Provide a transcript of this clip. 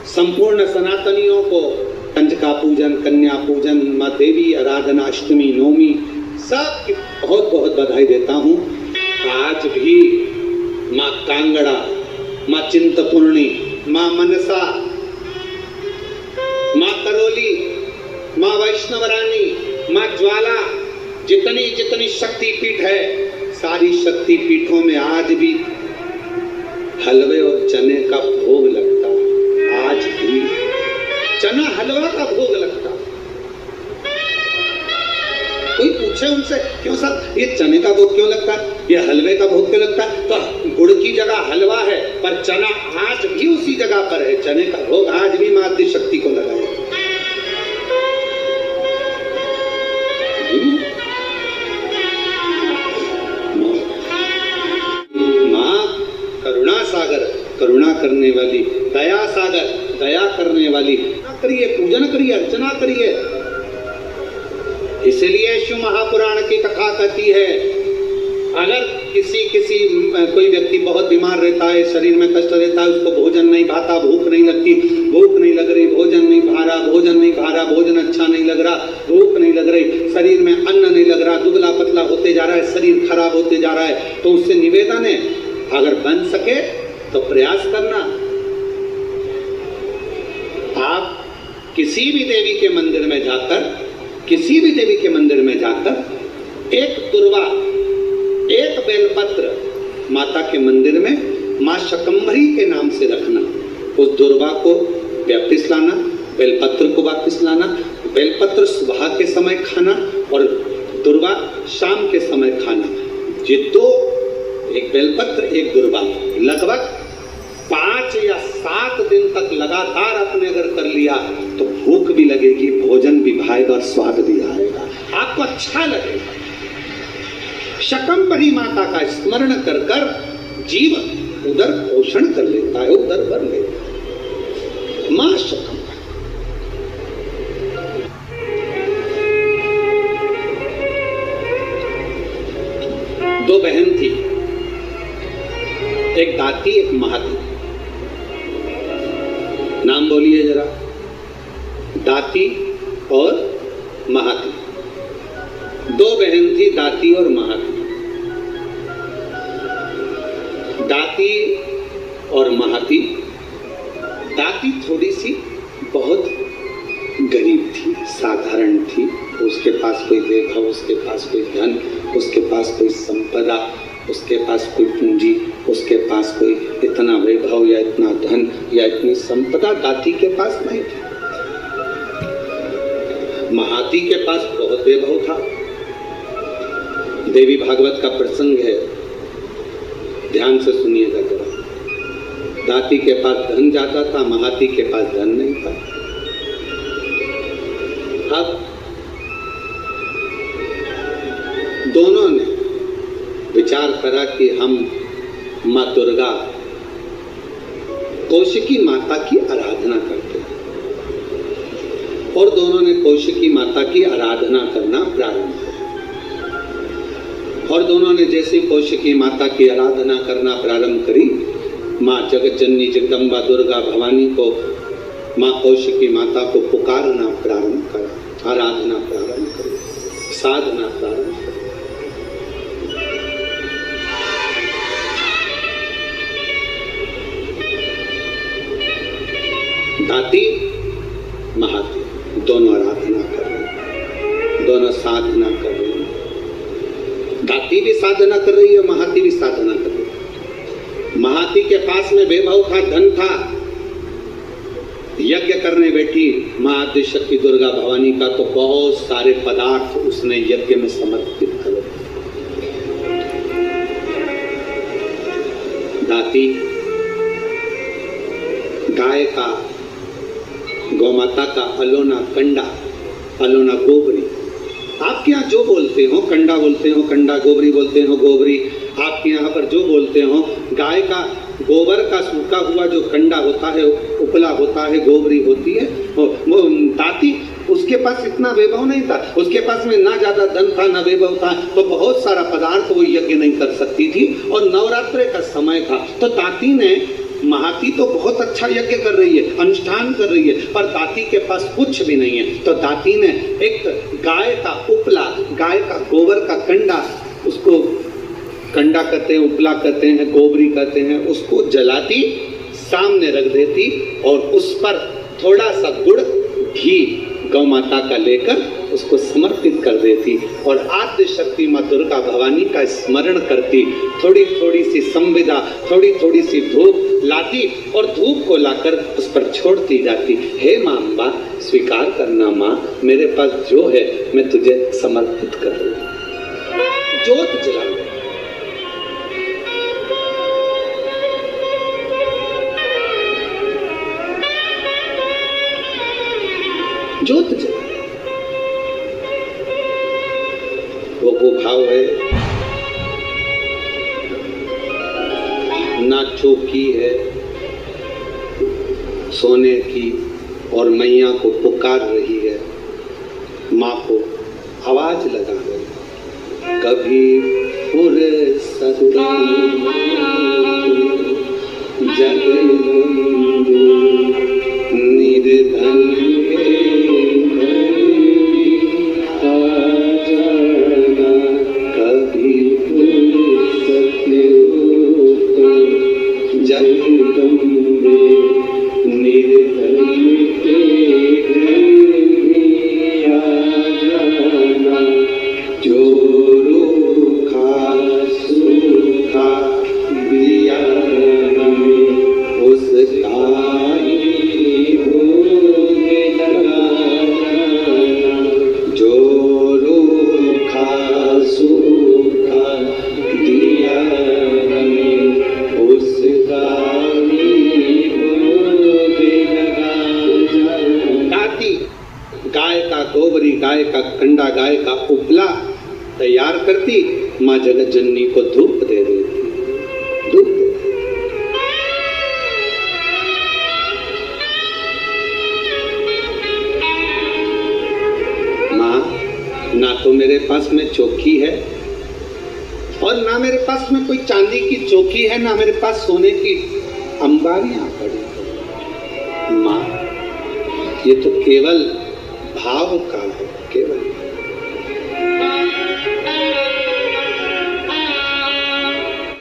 संपूर्ण सनातनियों को कंजका पूजन, कन्या पूजन, माँ देवी आराधना, अष्टमी, नवमी सबकी बहुत बहुत बधाई देता हूँ। आज भी माँ कांगड़ा, माँ चिंतपूर्णी, माँ मनसा, माँ करोली, माँ वैष्णवरानी, माँ ज्वाला, जितनी जितनी शक्तिपीठ है, सारी शक्तिपीठों में आज भी हलवे और चने का भोग लगता है। आज भी चना हलवा का भोग लगता है। कोई पूछे उनसे, क्यों सर ये चने का भोग क्यों लगता है, ये हलवे का भोग क्यों लगता है, तो गुड़ की जगह हलवा है, पर चना आज भी उसी जगह पर है। चने का भोग आज भी माँ आदि शक्ति को लगाया। करुणा करने वाली, दया सागर, दया करने वाली, करिए पूजन करिए, अर्चना करिए। इसलिए शिव महापुराण की कथा कहती है, अगर कोई व्यक्ति बहुत बीमार रहता है, शरीर में कष्ट रहता है, उसको भोजन नहीं भाता, भूख नहीं लगती, भूख नहीं लग रही, भोजन नहीं भा रहा, भोजन अच्छा नहीं लग रहा, भूख नहीं लग रही, शरीर में अन्न नहीं लग रहा, दुबला पतला होते जा रहा है, शरीर खराब होते जा रहा है, तो उससे निवेदन है, अगर बन सके तो प्रयास करना। आप किसी भी देवी के मंदिर में जाकर एक दुर्वा, एक बेलपत्र माता के मंदिर में मां शकंभरी के नाम से रखना। उस दुर्वा को वापस लाना, बेलपत्र को वापस लाना। बेलपत्र सुबह के समय खाना और दुर्वा शाम के समय खाना। ये दो, एक बेलपत्र एक दुर्वा, लगभग 5 या 7 दिन तक लगातार आपने अगर कर लिया तो भूख भी लगेगी, भोजन भी भाएगा और स्वाद भी आएगा, आपको अच्छा लगेगा। शकंभरी माता का स्मरण कर कर जीव उदर पोषण कर लेता है, उदर भर लेता है। मां शकंभरी। दो बहन थी, एक दाती एक महाती। नाम बोलिए जरा, दाती और महाती। दो बहन थी, दाती और महाती। दाती और महाती। दाती थोड़ी सी बहुत गरीब थी, साधारण थी। उसके पास कोई वैभव, उसके पास कोई धन, उसके पास कोई संपदा, उसके पास कोई पूंजी, उसके पास कोई इतना वैभव या इतना धन या इतनी संपदा दाती के पास नहीं थी। महाती के पास बहुत वैभव था। देवी भागवत का प्रसंग है, ध्यान से सुनिएगा जरा। दाती के पास धन ज्यादा था, महाती के पास धन नहीं था। अब दोनों ने विचार करा कि हम माँ दुर्गा कौशिकी माता की आराधना करते हैं, और दोनों ने कौशिकी माता की आराधना करना प्रारंभ किया। और दोनों ने जैसे कौशिकी माता की आराधना करना प्रारंभ करी, माँ जगत जननी जगदम्बा दुर्गा भवानी को, माँ कौशिकी माता को पुकारना प्रारंभ करा, आराधना प्रारंभ करी, साधना प्रारंभ करी। दाती महाती दोनों आराधना कर रहे, दोनों साधना कर रहे। दाती भी साधना कर रही है, महाती भी साधना कर रही है। महाती के पास में वैभव था, धन था, यज्ञ करने बैठी मां आदि शक्ति दुर्गा भवानी का, तो बहुत सारे पदार्थ उसने यज्ञ में समर्पित करे। दाती गाय का, गौमाता का अलोना कंडा, अलोना गोबरी, आपके यहाँ जो बोलते हो, कंडा बोलते हो कंडा, गोबरी बोलते हो गोबरी, आपके यहाँ पर जो बोलते हो, गाय का गोबर का सूखा हुआ जो कंडा होता है, उपला होता है, गोबरी होती है। वो दाती, उसके पास इतना वैभव नहीं था, उसके पास में ना ज्यादा धन था ना वैभव था, तो बहुत सारा पदार्थ वो यज्ञ नहीं कर सकती थी, और नवरात्रे का समय था, तो दाती ने महाती तो बहुत अच्छा यज्ञ कर रही है, अनुष्ठान कर रही है, पर दाती के पास कुछ भी नहीं है। तो दाती ने एक गाय का उपला, गाय का गोबर का कंडा, उसको कंडा कहते हैं, उपला कहते हैं, गोबरी कहते हैं, उसको जलाती, सामने रख देती और उस पर थोड़ा सा गुड़ घी गौ माता का लेकर उसको समर्पित कर देती और आद्य शक्ति माँ दुर्गा भवानी का स्मरण करती। थोड़ी थोड़ी सी संविदा, थोड़ी थोड़ी सी धूप लाती और धूप को लाकर उस पर छोड़ती जाती। हे माँ अम्बा, स्वीकार करना माँ, मेरे पास जो है मैं तुझे समर्पित कर रही हूँ। जोत जला दे। जोत जला, वो भाव है, ना चौकी है सोने की और मैया को पुकार रही है, माँ को आवाज लगा रही है, कभी फुर्सत जगबंधु निर्धन गाय का कंडा, गाय का उपला तैयार करती, माँ जगत जननी को धूप दे देती। धूप दे। माँ, ना तो मेरे पास में चौकी है और ना मेरे पास में कोई चांदी की चौकी है, ना मेरे पास सोने की अंबारियां पड़ी। माँ, ये तो केवल भाव का है, केवल